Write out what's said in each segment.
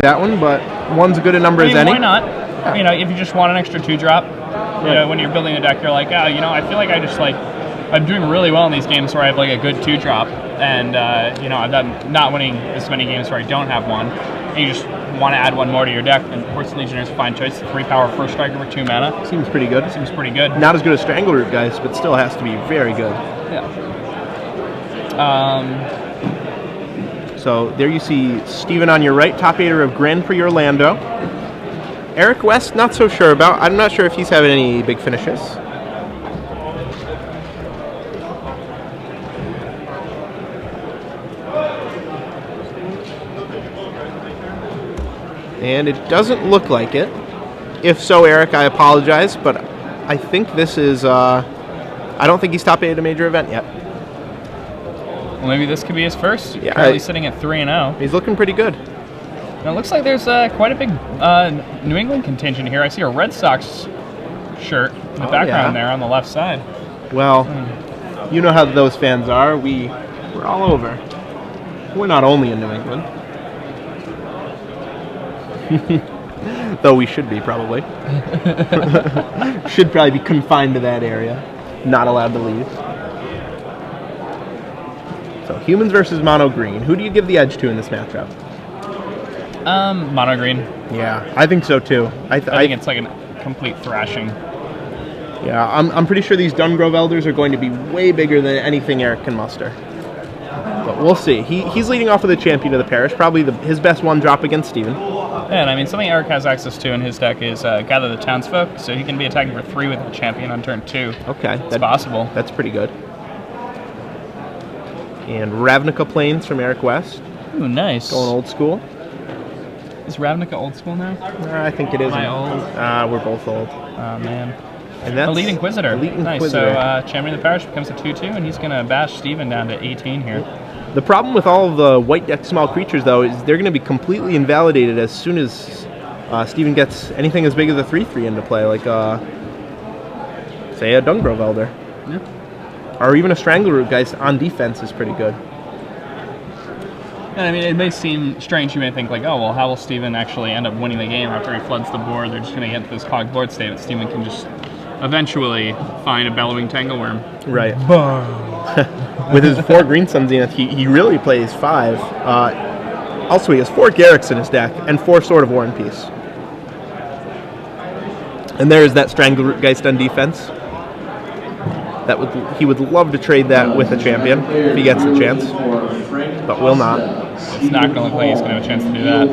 that one, but one's a good a number as any. Why not? You know, if you just want an extra 2-drop, you know, when you're building a deck, you're like, oh, you know, I feel like I'm doing really well in these games where I have like a good 2-drop, and you know, I'm not winning this many games where I don't have one. And you just want to add one more to your deck, and of course, Legionnaire is a fine choice. 3-power first striker for 2 mana. Seems pretty good. Seems pretty good. Not as good as Strangleroot, guys, but still has to be very good. Yeah. So there you see Steven on your right, top 8er of Grand Prix Orlando. Eric West, not so sure about. I'm not sure if he's having any big finishes. And it doesn't look like it. If so, Eric, I apologize, but I think this is, I don't think he's top 8 at a major event yet. Well, maybe this could be his first. Yeah, currently sitting at 3-0. He's looking pretty good. And it looks like there's quite a big New England contingent here. I see a Red Sox shirt in the background there on the left side. Well, you know how those fans are. We're all over. We're not only in New England. Though we should be, probably. Should probably be confined to that area. Not allowed to leave. So, humans versus mono green. Who do you give the edge to in this matchup? Mono green. Yeah, I think so too. I think it's like a complete thrashing. Yeah, I'm pretty sure these Dungrove Elders are going to be way bigger than anything Eric can muster. But we'll see. He's leading off with the champion of the parish, probably his best 1-drop against Steven. Yeah, and I mean, something Eric has access to in his deck is Gather the Townsfolk, so he can be attacking for 3 with the champion on turn 2. Okay. It's possible. That's pretty good. And Ravnica Plains from Eric West. Ooh, nice. Going old school. Is Ravnica old school now? I think it is. Am I old? We're both old. Oh, man. And that's Elite Inquisitor. Elite Nice. Inquisitor. So Champion of the Parish becomes a 2-2, and he's going to bash Steven down to 18 here. The problem with all of the white deck small creatures, though, is they're going to be completely invalidated as soon as Steven gets anything as big as a 3/3 into play, like, say, a Dungrove Elder. Yeah. Or even a Strangleroot, guys, on defense is pretty good. And I mean, it may seem strange. You may think, like, oh, well, how will Steven actually end up winning the game after he floods the board? They're just going to get this clogged board state, but Steven can just eventually find a Bellowing Tangleworm. Right. With his 4 Green Sun Zenith, he really plays 5. Also, he has 4 Garrix in his deck and 4 Sword of War and Peace. And there is that Strangleroot Geist on defense. He would love to trade that with a champion if he gets the chance, but will not. It's not going to look like he's going to have a chance to do that.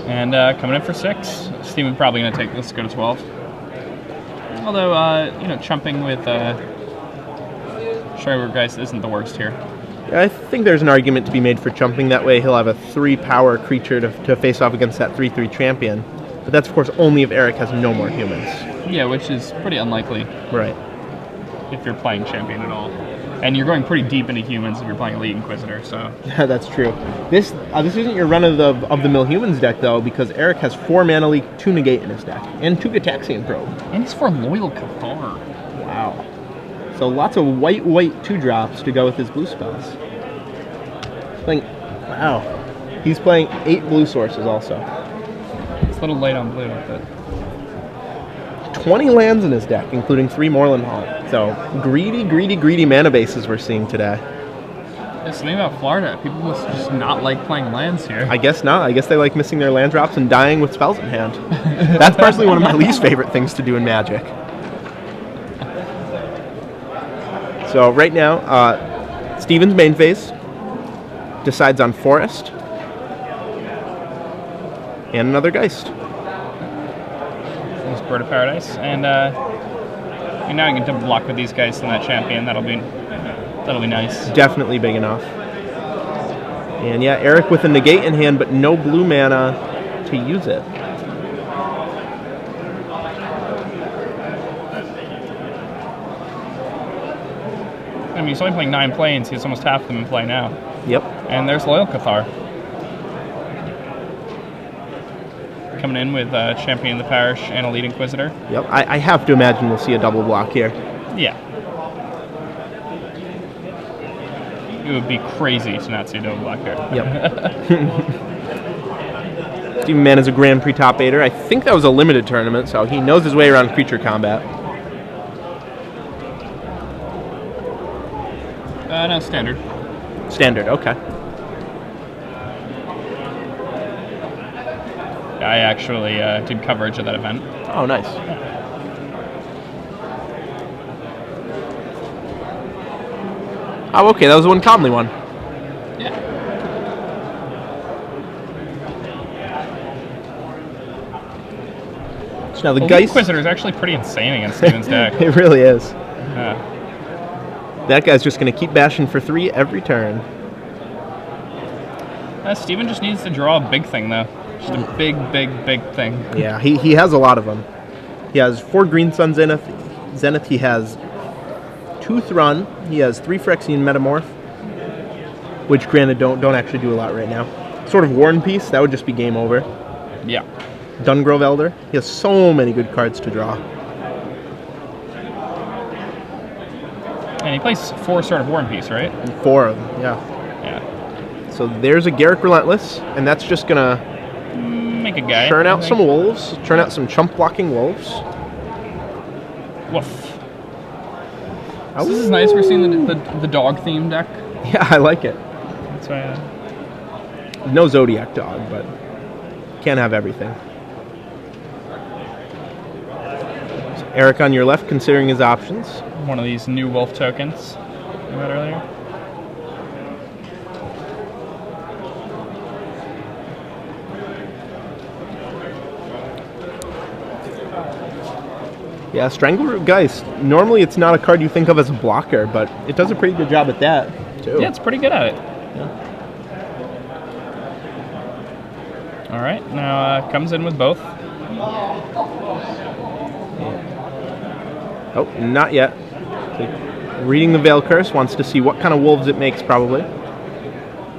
And coming in for 6, Steven probably going to take this, go to 12. Although, you know, chumping with Strangleroot Geist isn't the worst here. I think there's an argument to be made for chumping. That way he'll have a 3-power creature to face off against that 3/3 champion. But that's, of course, only if Eric has no more humans. Yeah, which is pretty unlikely. Right. If you're playing champion at all. And you're going pretty deep into humans if you're playing Elite Inquisitor, so... That's true. This isn't your run-of-the-mill humans deck, though, because Eric has 4 Mana Leak, 2 Negate in his deck, and 2 Gataxian Probe. And he's 4 Loyal Cathar. Wow. So lots of white 2-drops to go with his blue spells. Wow. He's playing 8 blue sources also. It's a little late on blue, but... 20 lands in his deck, including 3 Moorland Haunt. So, greedy mana bases we're seeing today. There's something about Florida. People must just not like playing lands here. I guess not. I guess they like missing their land drops and dying with spells in hand. That's personally one of my least favorite things to do in Magic. So, right now, Steven's main phase decides on Forest and another Geist. Bird of Paradise, and now you can double block with these guys in that champion. That'll be nice. Definitely big enough. And yeah, Eric with a negate in hand, but no blue mana to use it. I mean, he's only playing 9 planes. He's almost half of them in play now. Yep. And there's Loyal Cathar. Coming in with Champion of the Parish and Elite Inquisitor. Yep, I have to imagine we'll see a double block here. Yeah. it would be crazy to not see a double black here. Yep. Steven Mann is a Grand Prix top 8er. I think that was a limited tournament, so he knows his way around creature combat. No, standard. Standard, okay. I actually did coverage of that event. Oh, nice. Oh, okay, that was the one Conley won. Yeah. So now the Well, Geist... Inquisitor is actually pretty insane against Steven's deck. It really is. Yeah. That guy's just going to keep bashing for 3 every turn. Steven just needs to draw a big thing, though. Just a big, big, big thing. Yeah, he has a lot of them. He has 4 Green Sun Zenith. He has 2 Thrun. He has 3 Phyrexian Metamorph, which granted don't actually do a lot right now. Sort of War and Peace, that would just be game over. Yeah. Dungrove Elder. He has so many good cards to draw. And he plays 4 Sword of War and Peace, right? 4 of them, yeah. Yeah. So there's a Garruk Relentless, and that's just gonna Make a guy. churn out some wolves, churn out some chump blocking wolves. Woof. So this is nice. We're seeing the dog themed deck. Yeah, I like it. That's why. No Zodiac dog, but can't have everything. So Eric on your left, considering his options. One of these new wolf tokens we had earlier. Yeah, Strangleroot Geist. Normally it's not a card you think of as a blocker, but it does a pretty good job at that, too. Yeah, it's pretty good at it. Yeah. All right, now comes in with both. Oh, not yet. So, reading the Veil Curse, wants to see what kind of wolves it makes, probably.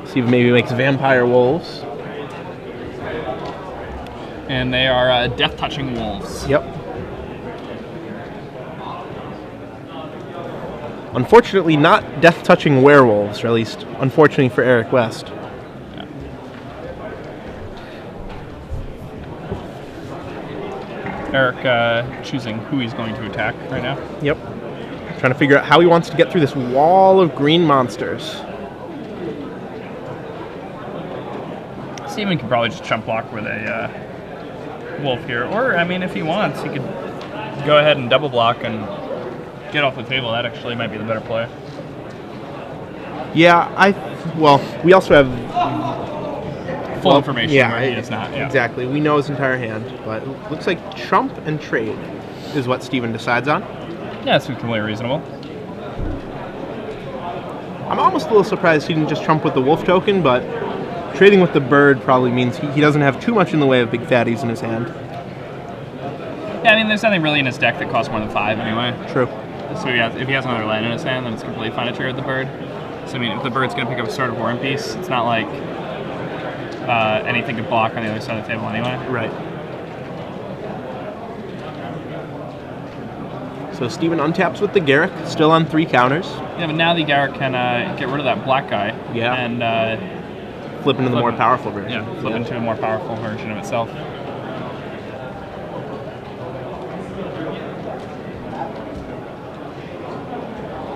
See if maybe it makes vampire wolves. And they are death-touching wolves. Yep. Unfortunately, not death-touching werewolves, or at least, unfortunately for Eric West. Yeah. Eric choosing who he's going to attack right now. Yep. Trying to figure out how he wants to get through this wall of green monsters. Steven could probably just chump block with a wolf here. Or, I mean, if he wants, he could go ahead and double block and get off the table. That actually might be the better play. Yeah, well, we also have... Full information yeah, where he is not. Yeah. Exactly. We know his entire hand, but it looks like chump and trade is what Steven decides on. Yeah, it's completely reasonable. I'm almost a little surprised he didn't just trump with the wolf token, but trading with the bird probably means he doesn't have too much in the way of big fatties in his hand. Yeah, I mean, there's nothing really in his deck that costs more than 5 anyway. True. So if he has another land in his hand, then it's completely fine to trade with the bird. So I mean, if the bird's going to pick up a Sword of War and Peace, it's not like anything could block on the other side of the table anyway. Right. So Steven untaps with the Garruk, still on 3 counters. Yeah, but now the Garruk can get rid of that black guy. Yeah. And flip into the more powerful version. Yeah, flip into a more powerful version of itself.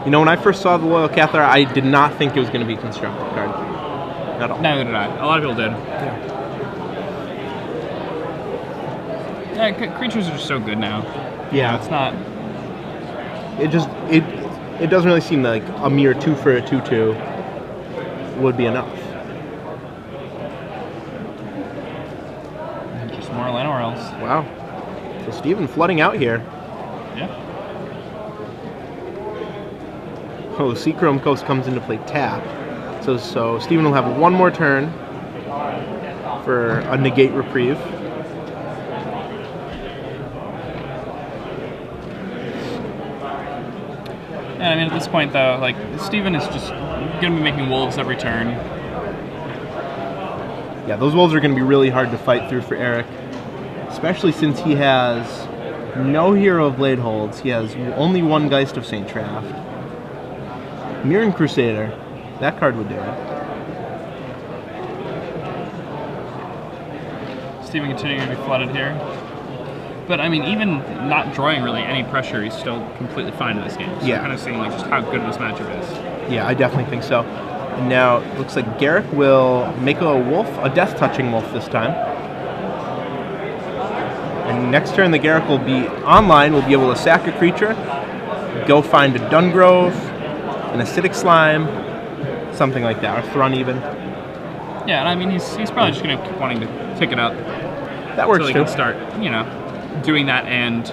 You know, when I first saw the Loyal Cathar, I did not think it was going to be a constructed card. At all. Neither did I. A lot of people did. Yeah, creatures are just so good now. Yeah. It's not... It doesn't really seem like a mere 2 for a 2/2 would be enough. Just more land or else. Wow. So Steven flooding out here. Yeah. Oh, Seachrome Coast comes into play tap. So Steven will have one more turn for a negate reprieve. And I mean, at this point, though, like, Steven is just going to be making wolves every turn. Yeah, those wolves are going to be really hard to fight through for Eric. Especially since he has no Hero of Blade Holds. He has only 1 Geist of St. Traft. Mirren Crusader. That card would do it. Steven continuing to be flooded here. But I mean, even not drawing really any pressure, he's still completely fine in this game. So Yeah. kind of seeing like just how good this matchup is. Yeah, I definitely think so. And now it looks like Garrick will make a wolf, a death touching wolf this time. And next turn, the Garrick will be online. Will be able to sack a creature, go find a Dungrove, an acidic slime, something like that, or Thrun even. Yeah, and I mean, he's probably just going to keep wanting to pick it up. That works so he too. can start, doing that and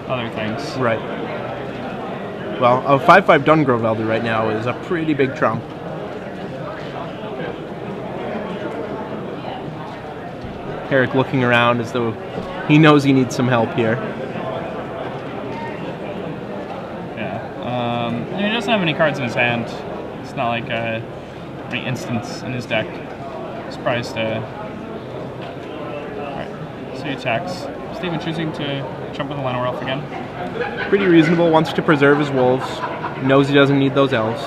other things. Right. Well, a 5/5 Dungrove Elder right now is a pretty big trump. Eric looking around as though he knows he needs some help here. Yeah. He doesn't have any cards in his hand. It's not like any instants in his deck. Surprised. Alright. So he attacks. Steven choosing to jump with the Llanowar Elf again. Pretty reasonable, wants to preserve his wolves, knows he doesn't need those elves.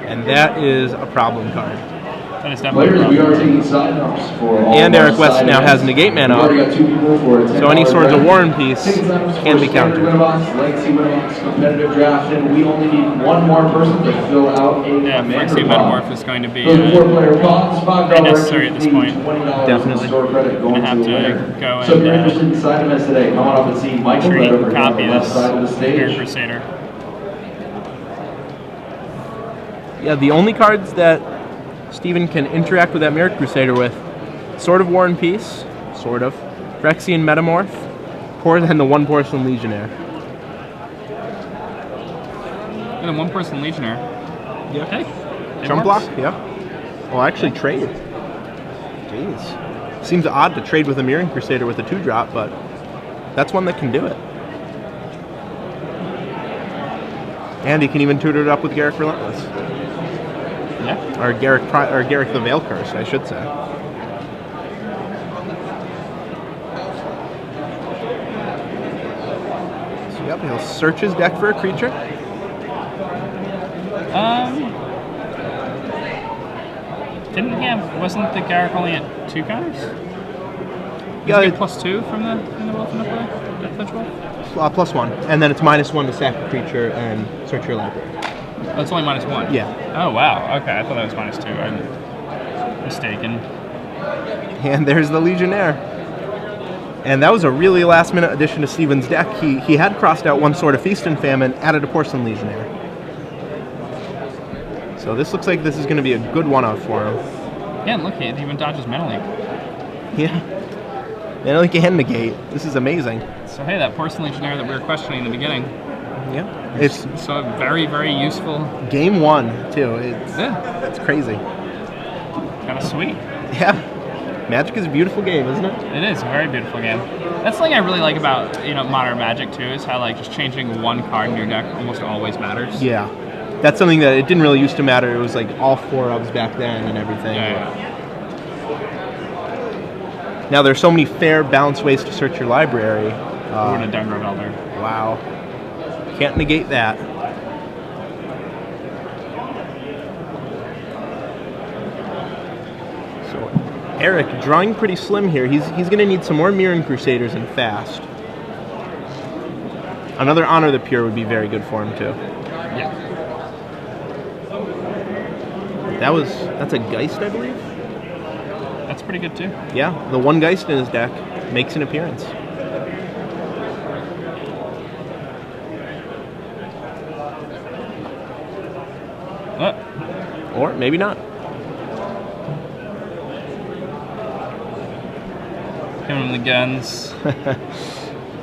And that is a problem card. That is definitely a Players, we problem. are taking side ups for all And of our Eric West side now events. has negate mana We've already up, got 2 people for a so any $10 Swords of draft. War and Peace Ticket sign-ups can for be standard countered. Winterbox, Legacy Winterbox, competitive draft, and we only need one more person to fill out a Yeah, commander Phyrexian pod. Metamorph is going to be Those 4-player pods, $5 necessary at this entry point. fee, $20 Definitely. store credit going Gonna have to to a winner. go So if you're and, interested in side events today, come on up and see Michael treat, right over here on copy the left this side of the Mirror stage. Crusader. Yeah, the only cards that Steven can interact with that Mirror Crusader with, Sword of War and Peace, sort of, Phyrexian Metamorph, and the One Porcelain Legionnaire. And then 1-person Legionnaire. Yeah. Okay. It Jump works. block? Yeah. Well, actually trade. Jeez. Seems odd to trade with a Mirroring Crusader with a 2-drop, but that's one that can do it. And he can even tutor it up with Garrick Relentless. Yeah. Or Garrick the Veil Curse, I should say. So yep, he'll search his deck for a creature. Wasn't the Garrick only at 2 counters? Yeah, Does it get +2 from the Wolf in the play? Death Touch Wolf? +1, and then it's -1 to sack a creature and search your library. Oh, it's only -1? Yeah. Oh, wow. Okay, I thought that was -2. I'm mistaken. And there's the Legionnaire. And that was a really last-minute addition to Steven's deck. He had crossed out one Sword of Feast and Famine, added a Porcelain Legionnaire. So this looks like this is going to be a good one-off for him. Yeah, and look, it even dodges Mana Link. Yeah. And like and negate. This is amazing. So hey, that Porcelain Legionnaire that we were questioning in the beginning, Yeah. It's so very, very useful. game 1 too. Yeah, It's crazy. kind of sweet. Yeah. Magic is a beautiful game, isn't it? It is a very beautiful game. That's something I really like about modern Magic too, is how like just changing one card in your deck almost always matters. Yeah. That's something that it didn't really used to matter. It was like all 4-ofs back then and everything. Yeah. Now there's so many fair, balanced ways to search your library. Or a Dungrove Elder. Wow. Can't negate that. So Eric drawing pretty slim here. He's going to need some more Mirroring Crusaders and fast. Another Honor the Pure would be very good for him too. Yeah. That's a Geist, I believe. That's pretty good too. Yeah, the one Geist in his deck makes an appearance. Or maybe not. Give him the guns.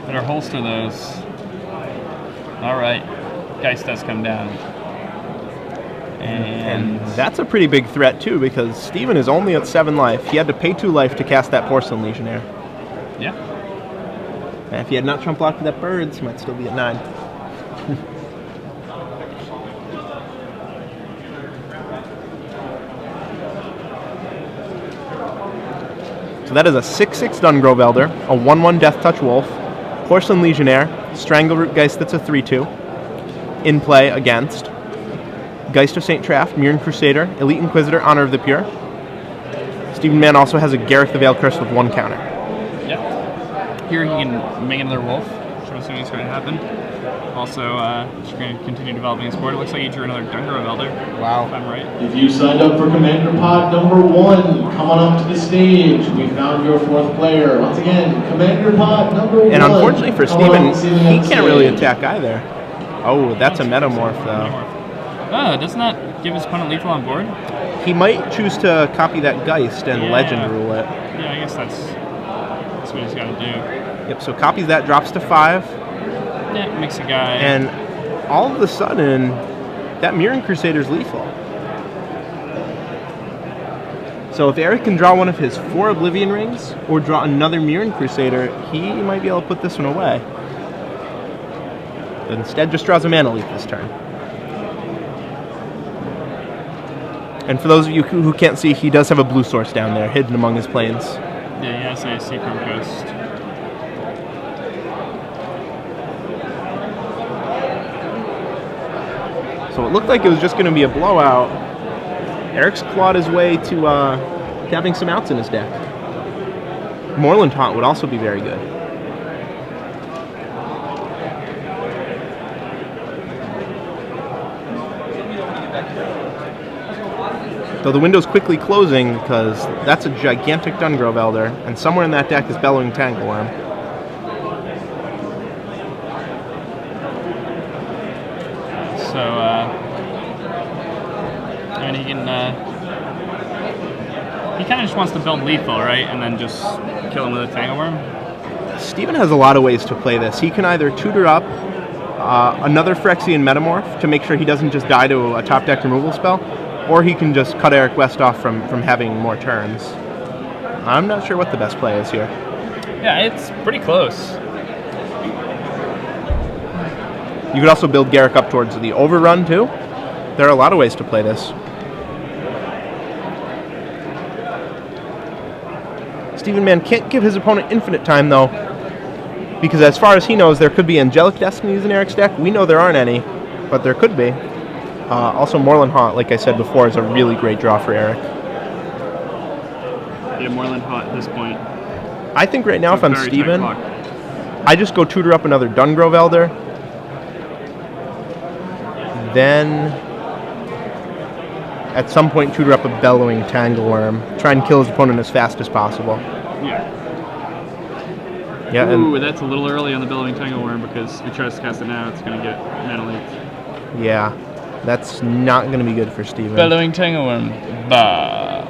Better holster those. Alright. Geist does come down. And that's a pretty big threat too, because Steven is only at 7 life. He had to pay 2 life to cast that Porcelain Legionnaire. Yeah. And if he had not trump blocked that Birds, he might still be at 9. So that is a 6/6 Dungrove Elder, a 1/1 Death Touch Wolf, Porcelain Legionnaire, Strangleroot Geist that's a 3/2, in play against Geist of St. Traft, Mirren Crusader, Elite Inquisitor, Honor of the Pure. Stephen Mann also has a Gareth the Veil Curse with 1 counter. Yep. Here he can make another wolf, which I'm assuming is going to happen. Also, just going to continue developing his board. It looks like he drew another Dungro Elder. Wow. If I'm right. If you signed up for Commander Pod number 1, come on up to the stage. We found your 4th player. Once again, Commander Pod number 1. And unfortunately for Steven, he he can't really attack either. Oh, that's a Metamorph, though. Oh, doesn't that give his opponent lethal on board? He might choose to copy that Geist and Legend rule it. Yeah, I guess that's what he's got to do. Yep, so copies that, drops to 5. Yeah, makes a guy. And all of a sudden, that Mirren Crusader's lethal. So if Eric can draw one of his 4 Oblivion Rings, or draw another Mirren Crusader, he might be able to put this one away. But instead, just draws a Mana Leak this turn. And for those of you who can't see, he does have a blue source down there, hidden among his planes. Yeah, he has a Secret Ghost. So it looked like it was just going to be a blowout. Eric's clawed his way to having some outs in his deck. Moorland Haunt would also be very good. Though the window's quickly closing because that's a gigantic Dungrove Elder, and somewhere in that deck is Bellowing Tangleworm. So, and he can, he kind of just wants to build lethal, right? And then just kill him with a Tangleworm? Steven has a lot of ways to play this. He can either tutor up another Phyrexian Metamorph to make sure he doesn't just die to a top deck removal spell, or he can just cut Eric West off from having more turns. I'm not sure what the best play is here. Yeah, it's pretty close. You could also build Garrick up towards the overrun, too. There are a lot of ways to play this. Stephen Mann can't give his opponent infinite time, though, because as far as he knows, there could be Angelic Destinies in Eric's deck. We know there aren't any, but there could be. Also, Moorland Haunt, like I said before, is a really great draw for Eric. Yeah, Moorland Haunt at this point. I think right now, if I'm Steven, I just go tutor up another Dungrove Elder. Then, at some point, tutor up a Bellowing Tangleworm. Try and kill his opponent as fast as possible. Yeah. Yeah. Ooh, that's a little early on the Bellowing Tangleworm because if he tries to cast it now, it's going to get Mana Leaked. Yeah. That's not going to be good for Steven. Bellowing Tangleworm. Bah.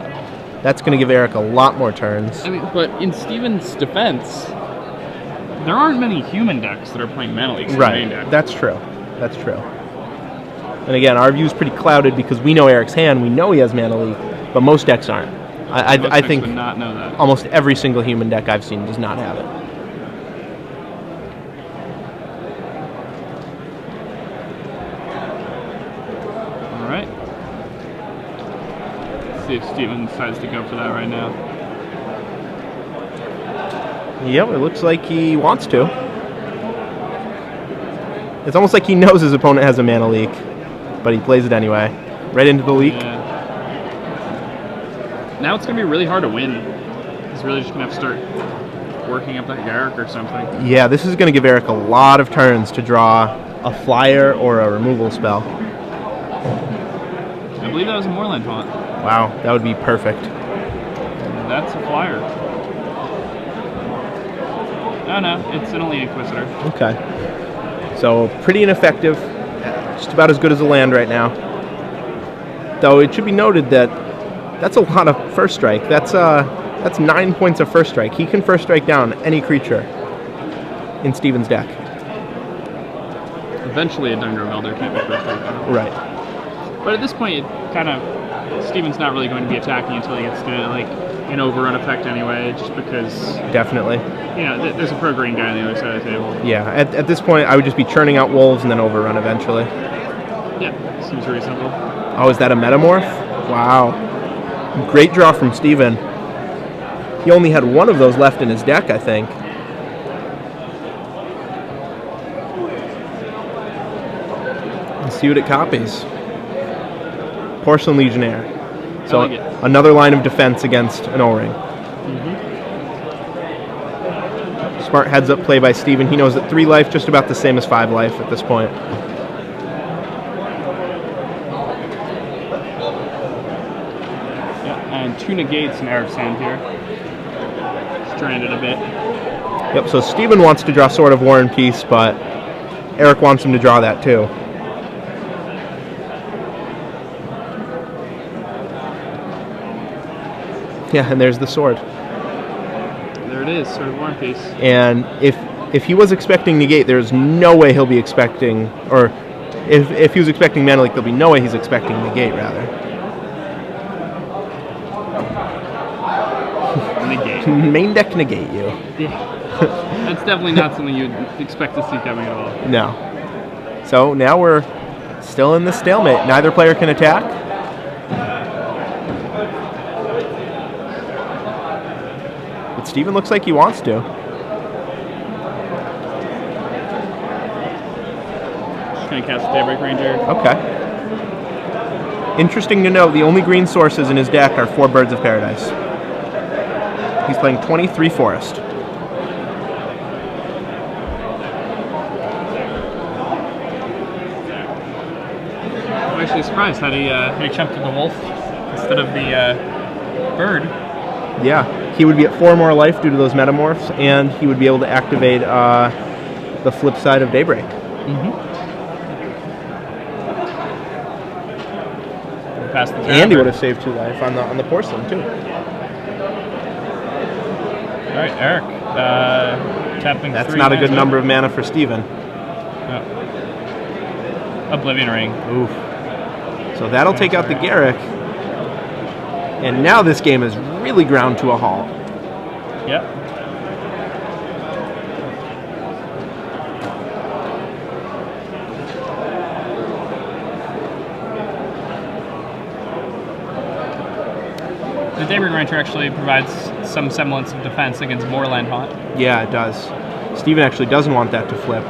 That's going to give Eric a lot more turns. I mean, but in Steven's defense, there aren't many human decks that are playing Mana Leaks in the main deck. That's true. That's true. And again, our view is pretty clouded because we know Eric's hand. We know he has Mana Leak, but most decks aren't. I think would not know that. Almost every single human deck I've seen does not have it. See if Steven decides to go for that right now. Yep, it looks like he wants to. It's almost like he knows his opponent has a Mana Leak, but he plays it anyway. Right into the leak. Yeah. Now it's going to be really hard to win. He's really just going to have to start working up that Garrick or something. Yeah, this is going to give Eric a lot of turns to draw a flyer or a removal spell. I believe that was a Moorland Haunt. Wow, that would be perfect. That's a flyer. Oh no, it's an Elite Inquisitor. Okay. So, pretty ineffective. Just about as good as a land right now. Though it should be noted that that's a lot of first strike. That's 9 points of first strike. He can first strike down any creature in Steven's deck. Eventually a Dungrove Elder can't be first strike down. Right. But at this point, it kind of... Steven's not really going to be attacking until he gets to, like, an overrun effect anyway, just because... Definitely. You know, there's a pro-green guy on the other side of the table. Yeah, at this point, I would just be churning out wolves and then overrun eventually. Yeah, seems reasonable. Oh, is that a Metamorph? Wow. Great draw from Steven. He only had one of those left in his deck, I think. Let's see what it copies. Porcelain Legionnaire. So I like it. another line of defense against an O-ring. Smart heads-up play by Steven. He knows that 3 life, just about the same as 5 life at this point. Yeah, and 2 negates in Eric's hand here. Stranded a bit. Yep, so Steven wants to draw Sword of War and Peace, but Eric wants him to draw that too. Yeah, and there's the sword. There it is, Sword of War and Peace. And if he was expecting negate, there's no way he'll be expecting, or if he was expecting mana leak, there'll be no way he's expecting negate, rather. Negate. Main deck negate you. Yeah. That's definitely not something you'd expect to see coming at all. No. So now we're still in the stalemate. Neither player can attack. But Steven looks like he wants to. Just gonna cast Daybreak Ranger. Okay. Interesting to note, the only green sources in his deck are 4 Birds of Paradise. He's playing 23 Forest. I'm actually surprised how he jumped to the wolf instead of the bird. Yeah, he would be at 4 more life due to those metamorphs, and he would be able to activate the flip side of Daybreak. Past the And he would have saved 2 life on the porcelain too. All right, Eric. Tapping. That's 3 not a good mana. number of mana for Steven. No. Oblivion Ring. Oof. So that'll take out the Garrick. And now this game is really ground to a halt. Yep. The Daybreak Ranger actually provides some semblance of defense against Moorland Haunt. Yeah, it does. Steven actually doesn't want that to flip.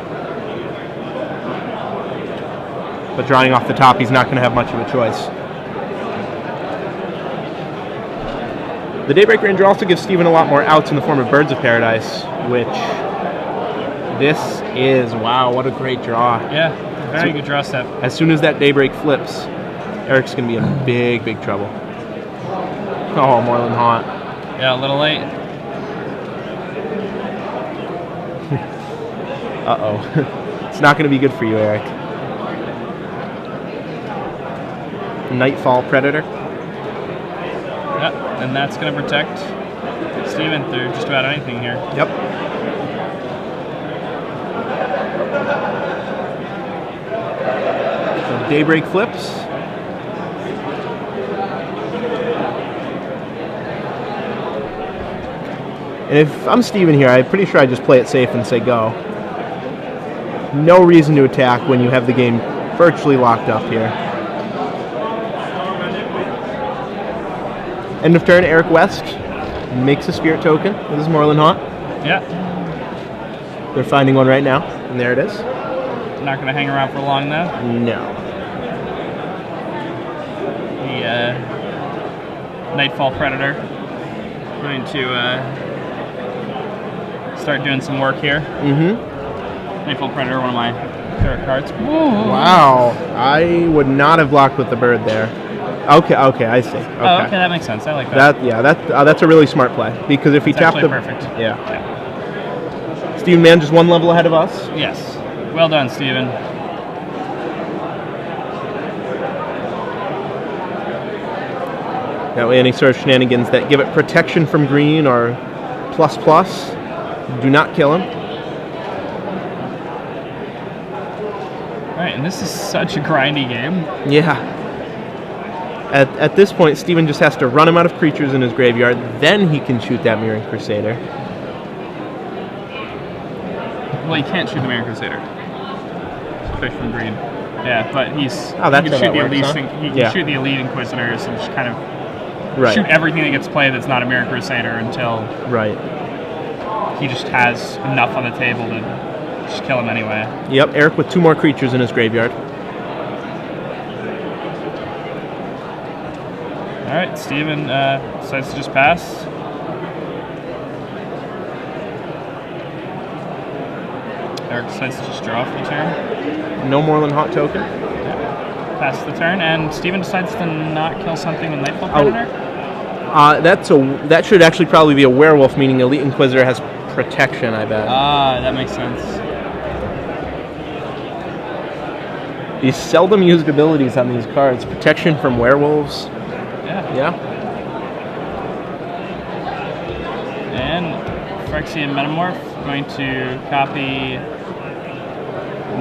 But drawing off the top, he's not going to have much of a choice. The Daybreak Ranger also gives Steven a lot more outs in the form of Birds of Paradise, which this is, wow, what a great draw. Yeah, very good draw step. As soon as that Daybreak flips, Eric's going to be in big, big trouble. Oh, Moorland Haunt. Yeah, a little late. Uh-oh. It's not going to be good for you, Eric. Nightfall Predator. Yep, and that's going to protect Steven through just about anything here. Yep. So Daybreak flips. And if I'm Steven here, I'm pretty sure I just play it safe and say go. No reason to attack when you have the game virtually locked up here. End of turn, Eric West makes a Spirit token with his Moorland Haunt. Yeah. They're finding one right now, and there it is. Not going to hang around for long, though. No. The Nightfall Predator going to start doing some work here. Nightfall Predator, one of my favorite cards. Whoa. Wow, I would not have blocked with the bird there. Okay, I see. Okay. Oh, okay, that makes sense. I like that. That's a really smart play, because if he tapped the perfect. yeah. Steven Mann just 1 level ahead of us. Yes. Well done, Steven. That way, any sort of shenanigans that give it protection from green or ++, do not kill him. Alright, and this is such a grindy game. Yeah. At this point, Steven just has to run him out of creatures in his graveyard, then he can shoot that Mirroring Crusader. Well, he can't shoot the Mirroring Crusader. Fish from green. Yeah, but he that's can how shoot that the works, elite. huh? He can Yeah. shoot the Elite Inquisitors and just kind of Right. shoot everything that gets played that's not a Mirroring Crusader until Right. he just has enough on the table to just kill him anyway. Yep, Eric with 2 more creatures in his graveyard. All right, Steven decides to just pass. Eric decides to just draw off the turn. No Moreland Haunt token. Pass the turn, and Steven decides to not kill something with Nightfall Predator. That should actually probably be a werewolf, meaning Elite Inquisitor has protection, I bet. That makes sense. These seldom used abilities on these cards. Protection from werewolves. Yeah. And Phyrexian Metamorph going to copy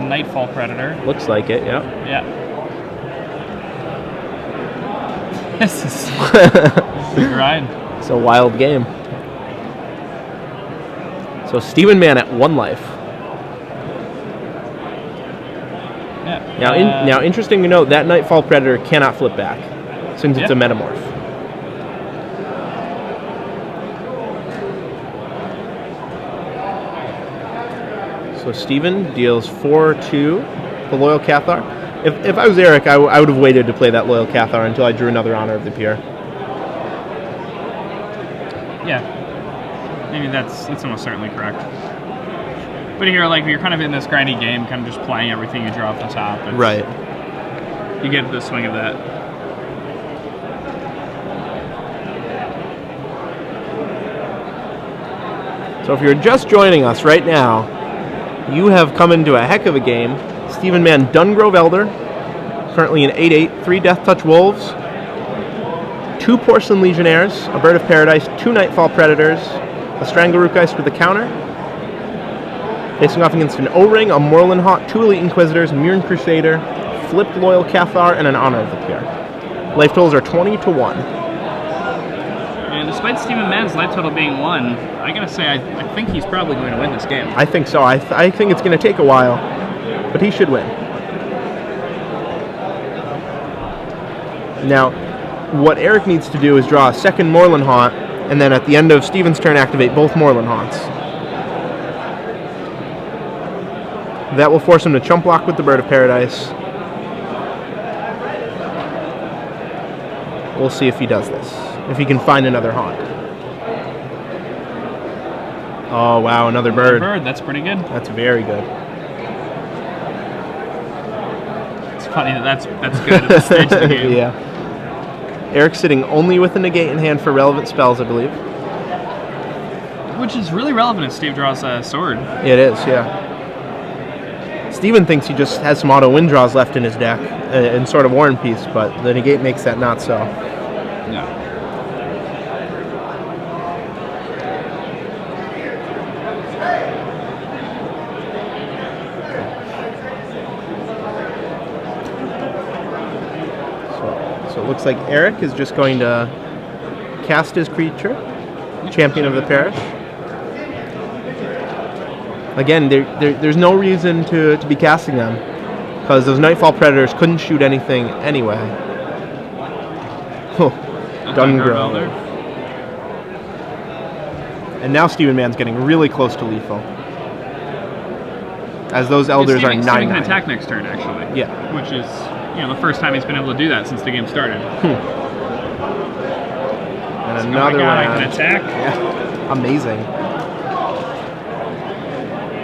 Nightfall Predator. Looks like it, yeah. Yeah. This is a grind. It's a wild game. So Steven Mann at 1 life. Yeah. Now, interesting to note, that Nightfall Predator cannot flip back, since it's a Metamorph. So Steven deals 4 to the Loyal Cathar. If I was Eric, I would have waited to play that Loyal Cathar until I drew another Honor of the Pier. Yeah. I mean, that's almost certainly correct. But here, like, you're kind of in this grindy game, kind of just playing everything you draw off the top. Right. You get the swing of that. So if you're just joining us right now, you have come into a heck of a game. Steven Mann, Dungrove Elder, currently an 8/8, 3 Death Touch Wolves, 2 Porcelain Legionnaires, a Bird of Paradise, 2 Nightfall Predators, a Stranglerookeist with a counter, facing off against an O-Ring, a Moreland Haunt, 2 Elite Inquisitors, Mirren Crusader, flipped Loyal Cathar, and an Honor of the Pier. Life totals are 20 to 1. And despite Steven Mann's life total being 1, I gotta say, I think he's probably going to win this game. I think so. I think it's going to take a while, but he should win. Now, what Eric needs to do is draw a second Moreland Haunt, and then at the end of Steven's turn, activate both Moreland Haunts. That will force him to chump block with the Bird of Paradise. We'll see if he does this, if he can find another Haunt. Oh, wow, another bird. That's pretty good. That's very good. It's funny that's good at this stage of the game. Yeah. Eric's sitting only with a negate in hand for relevant spells, I believe. Which is really relevant if Steve draws a sword. It is, yeah. Steven thinks he just has some auto win draws left in his deck, and sort of War and Peace, but the negate makes that not so. Yeah. So it looks like Eric is just going to cast his creature, Champion of the Parish. Again, there's no reason to be casting them, because those Nightfall Predators couldn't shoot anything anyway. Dungrove. And now Steven Mann's getting really close to lethal, as those Elders are 9/9. Steven can attack next turn, actually. Yeah. Which is, the first time he's been able to do that since the game started. And So, another oh my God, I one. can attack. Yeah. Amazing.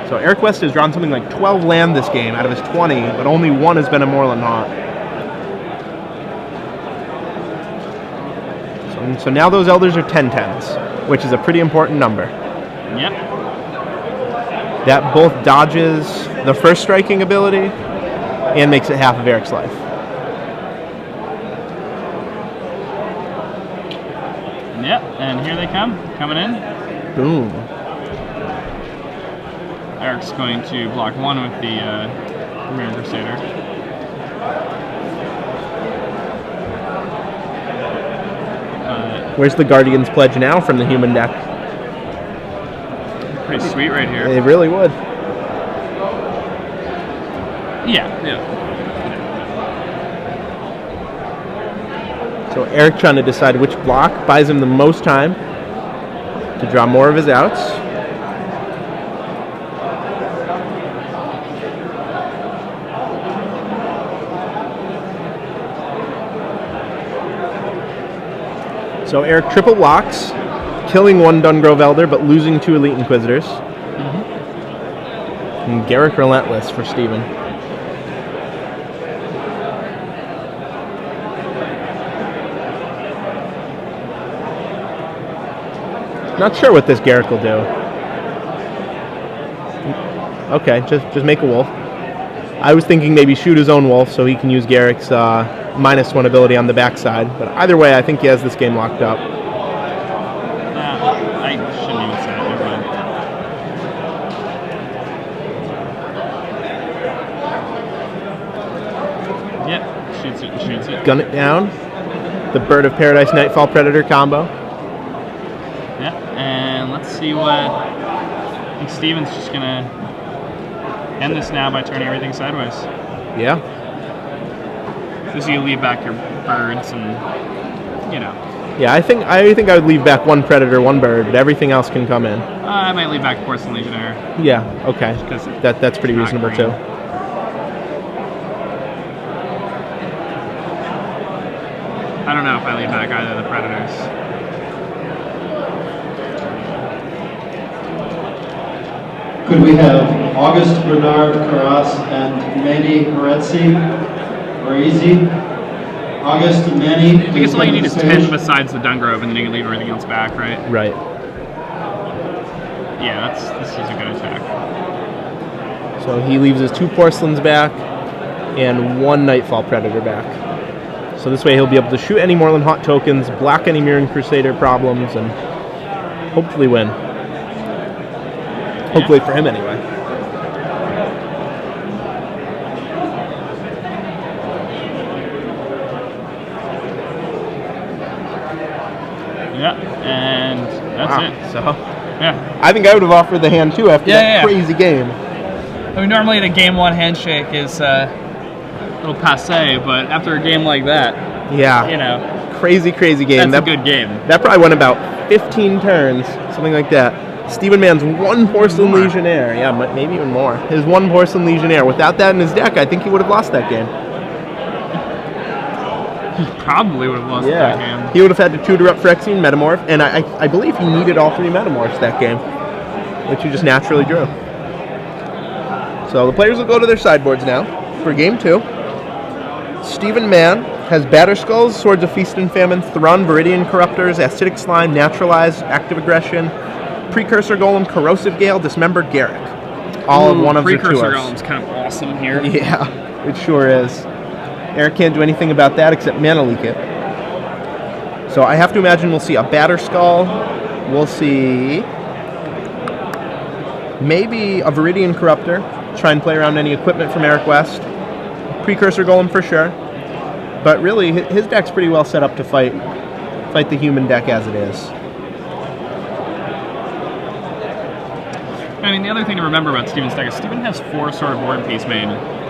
So Eric West has drawn something like 12 land this game out of his 20, but only 1 has been a Moreland Haunt. So now those Elders are 10/10s, which is a pretty important number. Yep. That both dodges the first striking ability and makes it half of Eric's life. Yep, and here they come, coming in. Boom. Eric's going to block 1 with the Mirren Crusader. Where's the Guardian's Pledge now from the human deck? Pretty sweet right here. It really would. Yeah. So Eric trying to decide which block buys him the most time to draw more of his outs. So Eric triple blocks, killing one Dungrove Elder, but losing 2 Elite Inquisitors. And Garrick Relentless for Steven. Not sure what this Garrick will do. Okay, just make a wolf. I was thinking maybe shoot his own wolf so he can use Garrick's -1 ability on the backside. But either way, I think he has this game locked up. I shouldn't even say it. Never mind. Yep, shoots it. Gun it down. The Bird of Paradise Nightfall Predator combo. Yeah, and let's see what... I think Steven's just going to end this now by turning everything sideways. Yeah. So you leave back your birds and, you know. Yeah, I think I would leave back 1 Predator, 1 Bird, but everything else can come in. I might leave back Porcelain Legionnaire. Yeah, okay. That's pretty reasonable green. too. I don't know if I leave back either of the Predators. Could we have August Bernard Carras and Manny Moretzi? Or easy? August and Manny. I guess all you need is 10 besides the Dungrove, and then you can leave everything else back, right? Right. Yeah, this is a good attack. So he leaves his 2 Porcelains back and 1 Nightfall Predator back. So this way he'll be able to shoot any Moreland Haunt tokens, block any Mirren Crusader problems, and hopefully win. Hopefully for him anyway. Yeah, and that's it. So Yeah. I think I would have offered the hand too after that crazy game. I mean, normally the game 1 handshake is a little passé, but after a game like that, Yeah. you know, Crazy game. that's a good game. That probably went about 15 turns, something like that. Stephen Mann's 1 Porcelain Legionnaire. Yeah, maybe even more. His 1 Porcelain Legionnaire. Without that in his deck, I think he would have lost that game. He probably would have lost that game. He would have had to tutor up Phyrexian Metamorph, and I believe he needed all 3 Metamorphs that game, which he just naturally drew. So the players will go to their sideboards now for game 2. Stephen Mann has Batterskulls, Swords of Feast and Famine, Thron, Viridian Corruptors, Acidic Slime, Naturalize, Active Aggression, Precursor Golem, Corrosive Gale, Dismembered Garrick. All of one of the 2 Precursor Golem's kind of awesome here. Yeah, it sure is. Eric can't do anything about that except mana leak it. So I have to imagine we'll see a Batterskull. We'll see maybe a Viridian Corruptor. Try and play around any equipment from Eric West. Precursor Golem for sure. But really, his deck's pretty well set up to fight the human deck as it is. I mean, the other thing to remember about Steven's deck is Steven has 4 Sword of War and Peace main.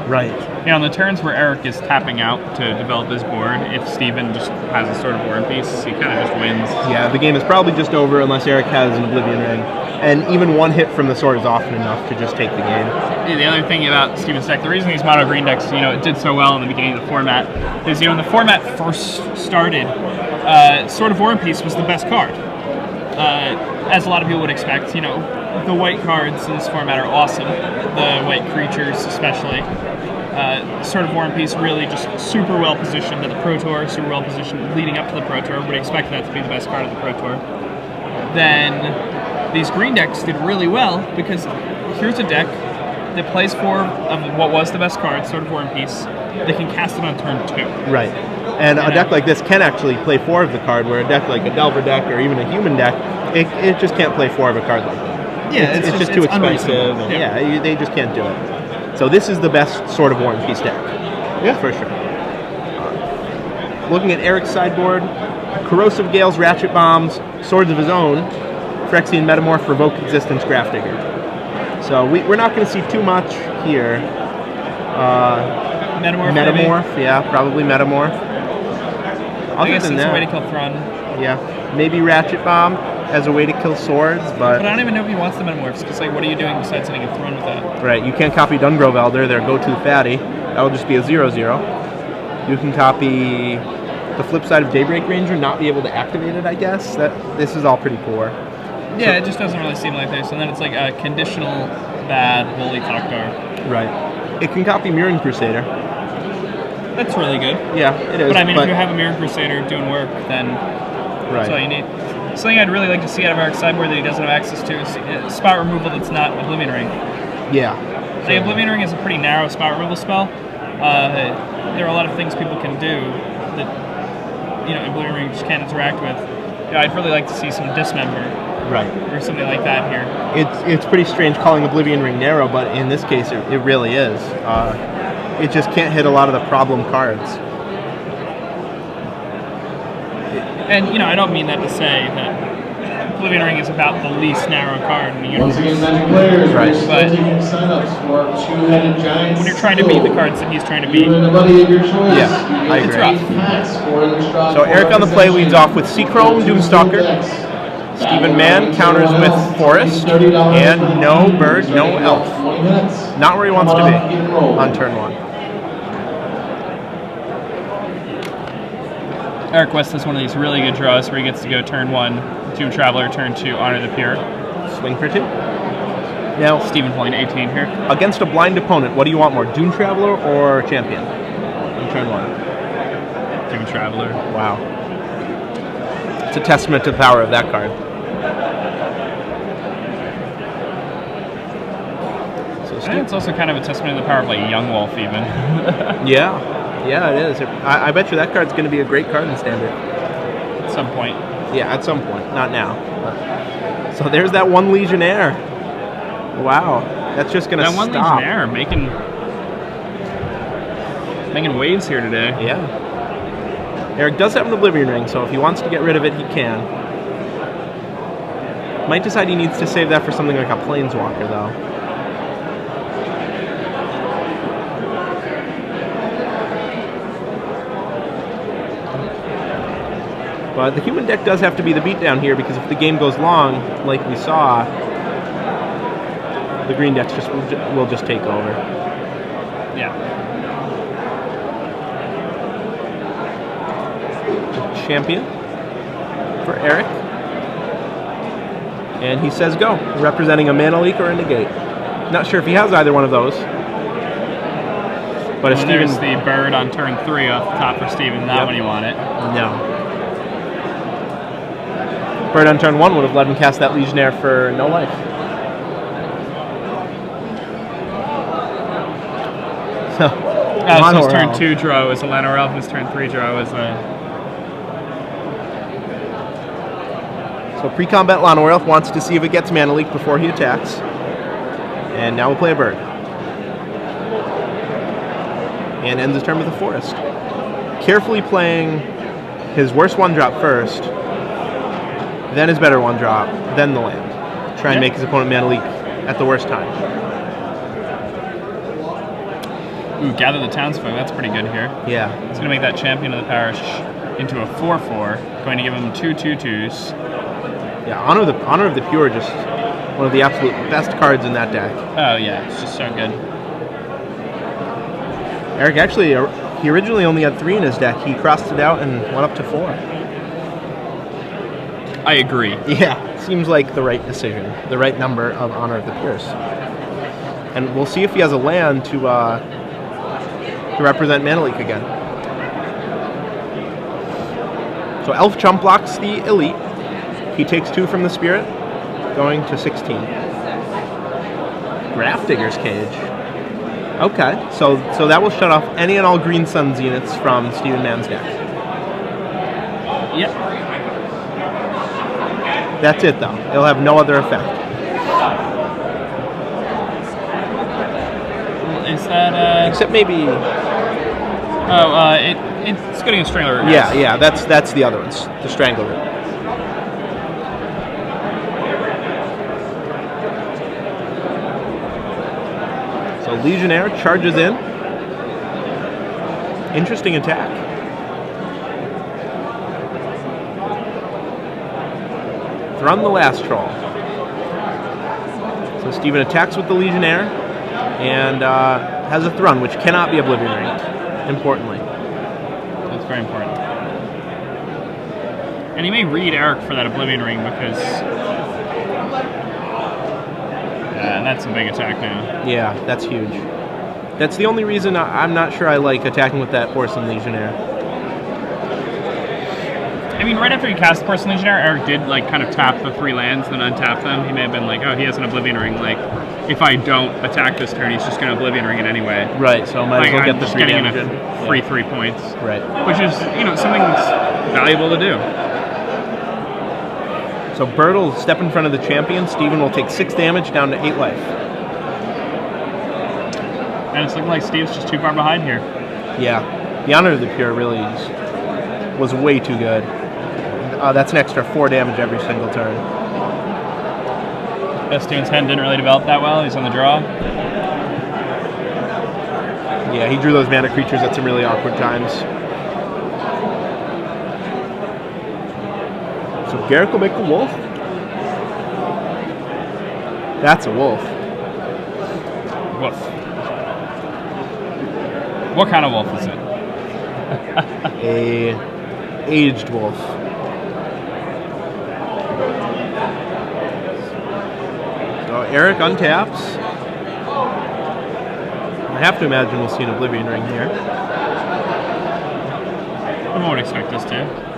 Right. You know, on the turns where Eric is tapping out to develop his board, if Steven just has a Sword of War and Peace, he kind of just wins. Yeah, the game is probably just over unless Eric has an Oblivion Ring. And even 1 hit from the sword is often enough to just take the game. The other thing about Steven's deck, the reason these mono green decks, you know, it did so well in the beginning of the format, is, you know, when the format first started, Sword of War and Peace was the best card. As a lot of people would expect, you know, the white cards in this format are awesome. The white creatures, especially. Sword of War and Peace really just super well positioned at the Pro Tour, super well positioned leading up to the Pro Tour. Everybody expected that to be the best card of the Pro Tour. Then these green decks did really well because here's a deck that plays 4 of what was the best card, Sword of War and Peace. They can cast it on turn 2. Right. And a deck like this can actually play 4 of the card, where a deck like a Delver deck or even a human deck, it just can't play 4 of a card like that. Yeah, it's just too expensive. And they just can't do it. So this is the best Sword of War and Peace deck. Yeah, for sure. Looking at Eric's sideboard, Corrosive Gales, Ratchet Bombs, Swords of his own, Phyrexian Metamorph, Revoke Existence, Grafdigger. So we're not going to see too much here. Metamorph, yeah, probably Metamorph. I guess it's a way to kill Thron. Yeah, maybe Ratchet Bomb as a way to kill swords, but I don't even know if he wants the Metamorphs, because, like, what are you doing besides hitting a Thron with that? Right, you can't copy Dungrove Elder, their go-to fatty. That will just be a 0/0. You can copy the flip side of Daybreak Ranger, not be able to activate it, I guess. This is all pretty poor. Yeah, it just doesn't really seem like this. And then it's like a conditional bad Woolly Taktar. Right. It can copy Mirren Crusader. That's really good. Yeah, it is. But I mean, if you have a Mirren Crusader doing work, then that's all you need. Something I'd really like to see out of Eric's sideboard that he doesn't have access to is spot removal that's not Oblivion Ring. Yeah. The Oblivion Ring is a pretty narrow spot removal spell. There are a lot of things people can do that Oblivion Ring just can't interact with. I'd really like to see some Dismember. Right. Or something like that here. It's pretty strange calling Oblivion Ring narrow, but in this case it really is. It just can't hit a lot of the problem cards. And, I don't mean that to say that Oblivion Ring is about the least narrow card in the universe. Once again, Magic players, Right. we're still taking sign-ups for Two-Headed Giants. When you're trying to beat the cards that he's trying to beat. You and a buddy of your choice. Yeah, you I get agree. 8 packs for the straw So Eric on the play leads possession. off with Seachrome, Doomstalker. Stephen Mann counters with Forest, and no bird, no elf. Not where he wants to be on turn 1. Eric West has one of these really good draws where he gets to go turn 1, Doom Traveler, turn 2, Honor the Pure. Swing for 2. Now, Stephen playing 18 here. against a blind opponent, what do you want more, Doom Traveler or Champion on turn 1? Doom Traveler. Wow. It's a testament to the power of that card. So And it's also kind of a testament to the power of like Young Wolf even. Yeah, it is. I bet you that card's going to be a great card in Standard. At some point. Yeah, at some point. Not now. But. So there's that one Legionnaire. Wow. That's just going to stop. That one Legionnaire making waves here today. Yeah. Eric does have an Oblivion Ring, so if he wants to get rid of it, he can. Might decide he needs to save that for something like a Planeswalker, though. But the human deck does have to be the beatdown here, because if the game goes long, like we saw, the green decks will just take over. Yeah. Champion for Eric. And he says go, representing a Mana Leak or a Negate. Not sure if he has either one of those. But if Steven... There's the bird on turn 3 off the top for Steven, not when you want it. No. Bird on turn 1 would have let him cast that Legionnaire for no life. So, so his turn 2 draw is a Llanowar Elf, and his turn 3 draw is a... So pre-combat Llanowar Elf wants to see if it gets Mana Leak before he attacks. And now we'll play a bird. And ends his turn with a forest. Carefully playing his worst 1-drop first, then his better 1-drop, then the land. Try and make his opponent Mana Leak at the worst time. Ooh, Gather the Townsfolk, that's pretty good here. Yeah. It's going to make that Champion of the Parish into a 4/4, going to give him 2 2/2s. Yeah, Honor of the Pure, just one of the absolute best cards in that deck. Oh yeah, it's just so good. Eric actually, he originally only had 3 in his deck. He crossed it out and went up to 4. I agree. Yeah, seems like the right decision, the right number of Honor of the Pures. And we'll see if he has a land to represent Mana Leak again. So Elf Chump blocks the Elite. He takes 2 from the Spirit, going to 16. Grafdigger's Cage. Okay, so that will shut off any and all Green Sun Zeniths from Stephen Mann's deck. Yep. That's it, though. It'll have no other effect. Is that Except maybe... it's getting a Strangler Root. Yeah, that's the other ones. The Strangler Root. So Legionnaire charges in. Interesting attack. Thrun the last troll. So Steven attacks with the Legionnaire and has a Thrun, which cannot be Oblivion Ringed, importantly. That's very important. And he may read Eric for that Oblivion Ring because... Yeah, and that's a big attack now. Yeah, that's huge. That's the only reason I'm not sure I like attacking with that Porcelain Legionnaire. I mean, right after he cast the Porcelain Legionnaire, Eric did like kind of tap the 3 lands, then untap them. He may have been like, oh, he has an Oblivion Ring. Like, if I don't attack this turn, he's just going to Oblivion Ring it anyway. Right, so I might as well get the 3 getting damage in. a free 3 points. Right. Which is, something that's valuable to do. So Bird will step in front of the champion. Steven will take 6 damage down to 8 life. And it's looking like Steve's just too far behind here. Yeah. The Honor of the Pure really was way too good. That's an extra 4 damage every single turn. Steven's hand didn't really develop that well. He's on the draw. Yeah, he drew those mana creatures at some really awkward times. So Garrick will make the wolf. That's a wolf. Wolf. What kind of wolf is it? A aged wolf. So Eric untaps. I have to imagine we'll see an Oblivion Ring here. I would expect us to.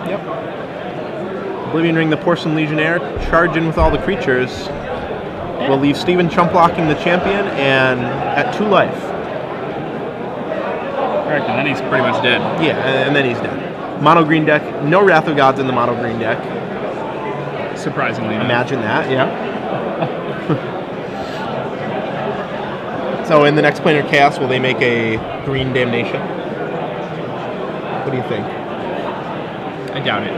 Yep. Oblivion Ring the Porcelain Legionnaire, charge in with all the creatures. Yeah. We'll leave Steven chump blocking the champion and at 2 life. Correct, and then he's pretty much dead. Yeah, and then he's dead. Mono green deck, no Wrath of Gods in the mono green deck. Surprisingly. Imagine that, yeah. So in the next Planar Chaos, will they make a green Damnation? What do you think? I doubt it.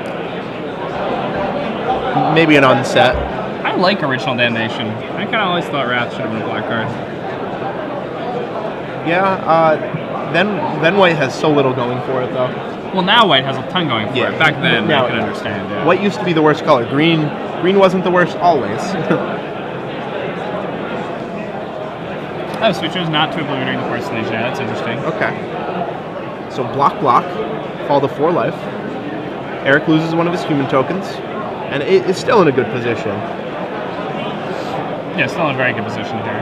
Maybe an unset. I like Original Damnation. I kind of always thought Wrath should have been a black card. Yeah, then White has so little going for it, though. Well, now White has a ton going for it. Back then, now, I can understand. Yeah. White used to be the worst color. Green wasn't the worst always. Oh, so we chose not to Oblivion Ring the Porcelain Legionnaire. That's interesting. Okay. So block, fall to 4 life. Eric loses one of his human tokens, and it is still in a good position. Yeah, still in a very good position here.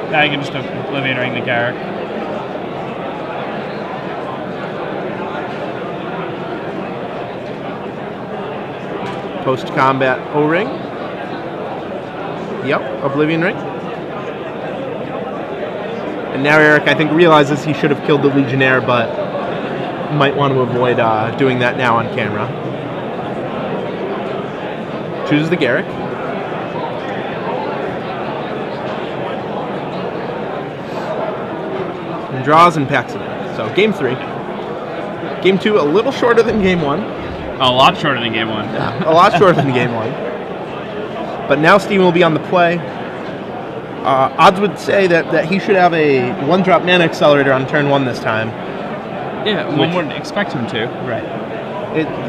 Now you can just Oblivion Ring the Garrick. Post-combat O-Ring. Yep, Oblivion Ring. And now Eric, I think, realizes he should have killed the Legionnaire, but might want to avoid doing that now on camera. Chooses the Garrick. And draws and packs it in. So, game 3. Game 2, a little shorter than game 1. A lot shorter than game 1. Yeah, a lot shorter than game 1. But now Steven will be on the play. Odds would say that he should have a 1-drop mana accelerator on turn 1 this time. Yeah, one would expect him to. Right.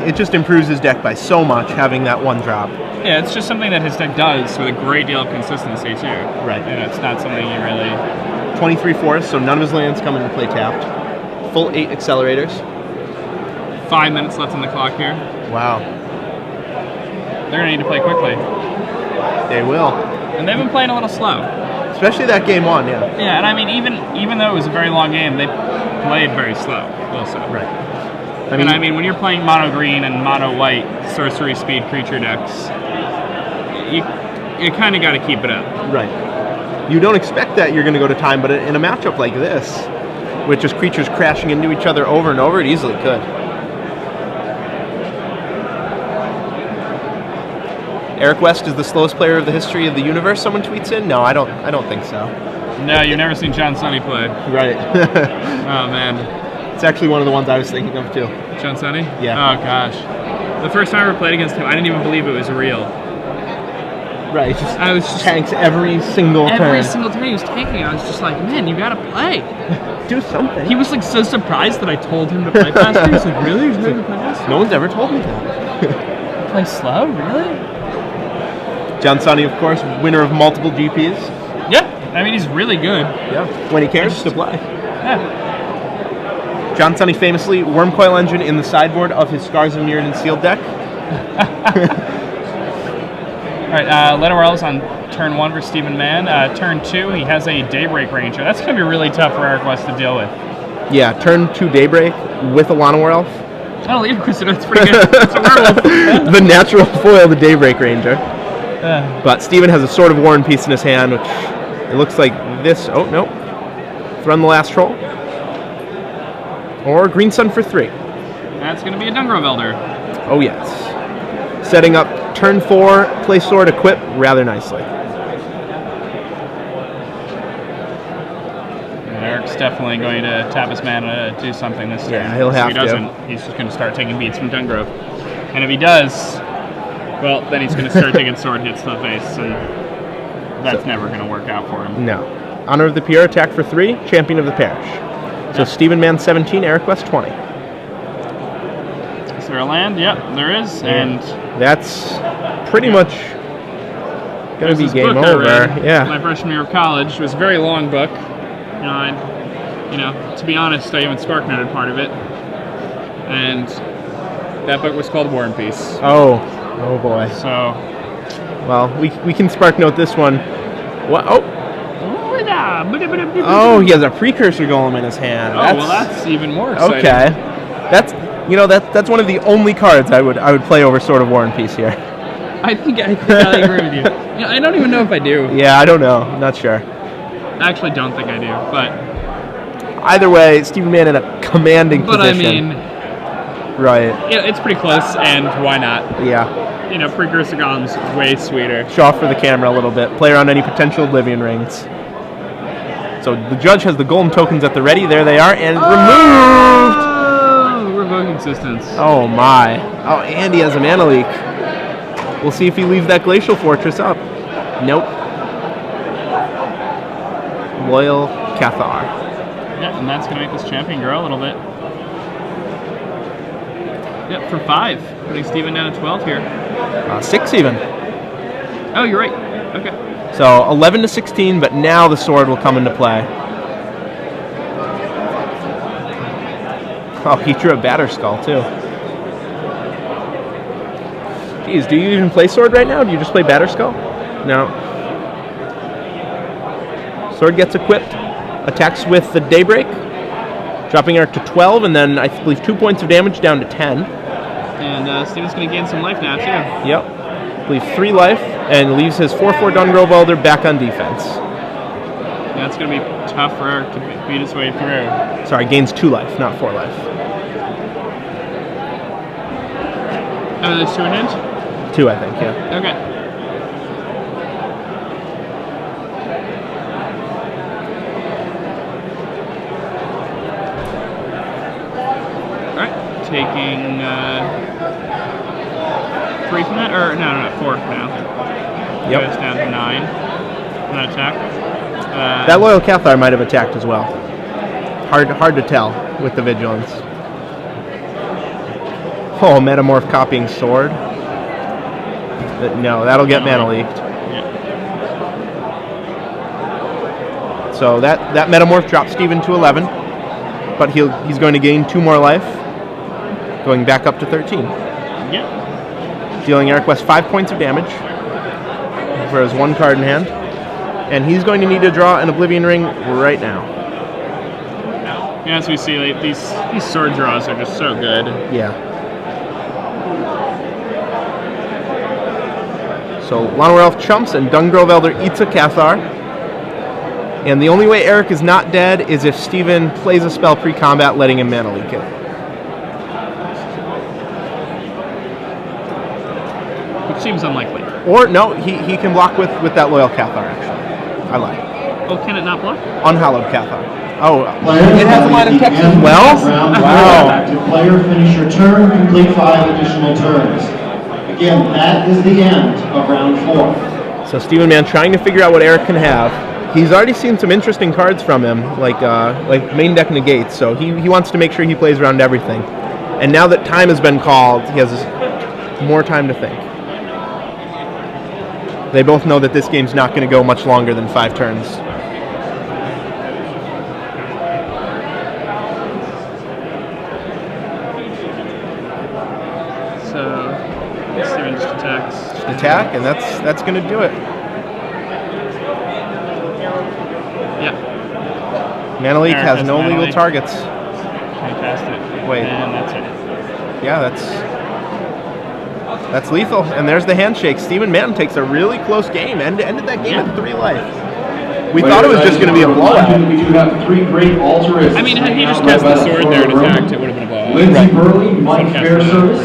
It just improves his deck by so much having that 1-drop. Yeah, it's just something that his deck does with a great deal of consistency too. Right. And it's not something you really... 23 forests, so none of his lands come into play tapped. Full 8 accelerators. 5 minutes left on the clock here. Wow. They're going to need to play quickly. They will. And they've been playing a little slow. Especially that game 1, yeah. Yeah, and I mean, even though it was a very long game, they played very slow also. Right. I mean, when you're playing mono green and mono white sorcery speed creature decks, you kind of got to keep it up. Right. You don't expect that you're going to go to time, but in a matchup like this, with just creatures crashing into each other over and over, it easily could. Eric West is the slowest player of the history of the universe, someone tweets in? No, I don't think so. No, you've never seen John Sunny play. Right. Oh, man. It's actually one of the ones I was thinking of, too. John Sunny? Yeah. Oh, gosh. The first time I ever played against him, I didn't even believe it was real. Right. I was just... Tanks every single turn. Every single turn he was tanking, I was just like, man, you gotta play. Do something. He was like so surprised that I told him to play faster. He's like, really? You're supposed to play faster? No one's ever told me that. Play slow? Really? John Sunny, of course, winner of multiple GPs. Yeah. I mean, he's really good. Yeah. When he cares to play. Yeah. John Sunny famously, Wormcoil Engine in the sideboard of his Scars of Mirrodin Sealed deck. All right, Letterwell's on turn 1 for Stephen Mann. Turn 2, he has a Daybreak Ranger. That's going to be really tough for Eric West to deal with. Yeah, turn 2 Daybreak with a Lana Werewolf. Oh, Leader Inquisitor, that's pretty good. It's a werewolf. The natural foil, the Daybreak Ranger. But Steven has a Sword of War and Peace in his hand, which it looks like this. Oh, no. Run the last troll. Or Green Sun for 3. That's going to be a Dungrove Elder. Oh, yes. Setting up turn 4, play sword, equip rather nicely. And Eric's definitely going to tap his mana to do something this turn. Yeah, he'll have if he doesn't, he's just going to start taking beats from Dungrove. And if he does, well, then he's going to start taking sword hits to the face, and that's never going to work out for him. No. Honor of the Pierre, attack for 3, Champion of the Parish. So Stephen Mann 17, Eric West 20. Is there a land? Yep, there is. And that's pretty much going to be this game book I over. read Yeah. my freshman year of college. It was a very long book. To be honest, I even spark noted part of it. And that book was called War and Peace. Oh boy. So, well, we can spark note this one. What? Oh, he has a precursor golem in his hand. That's even more exciting. Okay. That's one of the only cards I would play over Sword of War and Peace here. I think I agree with you. I don't even know if I do. Yeah, I don't know. I'm not sure. I actually don't think I do, but either way, Stephen Mann in a commanding position. But I mean, right? It's pretty close, and why not? Yeah. Precursor Golem's way sweeter. Show off for the camera a little bit. Play around any potential Oblivion rings. So the judge has the golem tokens at the ready. There they are, and removed. Revoking Existence. Oh my. Oh, and he has a mana leak. We'll see if he leaves that Glacial Fortress up. Nope. Loyal Cathar. Yeah, and that's going to make this champion grow a little bit. Yep, for 5. Putting Steven down at 12 here. 6 even. Oh, you're right. Okay. So 11 to 16, but now the sword will come into play. Oh, he drew a Batter Skull too. Geez, do you even play sword right now? Do you just play Batter Skull? No. Sword gets equipped. Attacks with the Daybreak. Dropping Eric to 12, and then I believe 2 points of damage down to 10. And Steven's going to gain some life now too. Yep. I believe 3 life, and leaves his 4/4 Dungrove Elder back on defense. That's going to be tough for Eric to beat his way through. Sorry, gains 2 life, not 4 life. Oh, there's 2 in hand? 2, I think, yeah. Okay. Alright, taking 3 from that? Or, no, 4 now. Yep. Goes down to 9. That attack. That Loyal Cathar might have attacked as well. Hard to tell with the Vigilance. Oh, Metamorph copying Sword. No, that'll get mana leaked. Yeah. So that Metamorph drops Steven to 11, but he's going to gain 2 more life, going back up to 13. Yeah. Dealing Eric West 5 points of damage for his 1 card in hand, and he's going to need to draw an Oblivion Ring right now. Yeah, as we see, like, these sword draws are just so good. Yeah. So Lana Werewolf chumps and Dungrove Elder eats a Cathar. And the only way Eric is not dead is if Steven plays a spell pre-combat, letting him mana leak it. Which seems unlikely. Or, no, he can block with that Loyal Cathar, actually. I lied. Oh, can it not block? Unhallowed Cathar. Oh, Players, it has a line of text as well? Round Wow. Active player, finish your turn, complete 5 additional turns. Again, that is the end of round 4. So Stephen Mann trying to figure out what Eric can have. He's already seen some interesting cards from him, like main deck negates, so he wants to make sure he plays around everything. And now that time has been called, he has more time to think. They both know that this game's not going to go much longer than 5 turns. So attack, and that's going to do it. Yeah. Manalik Aaron has no Manalik. legal targets. Fantastic. Wait. And that's it. Yeah, that's lethal. And there's the handshake. Stephen Mann takes a really close game and ended that game at 3 life. We thought it was just going to be a blowout. We do have 3 great altruists. I mean, had he just cast the sword there and attacked, it would have been a blowout. Lindsey Burley, Mike Fairservice.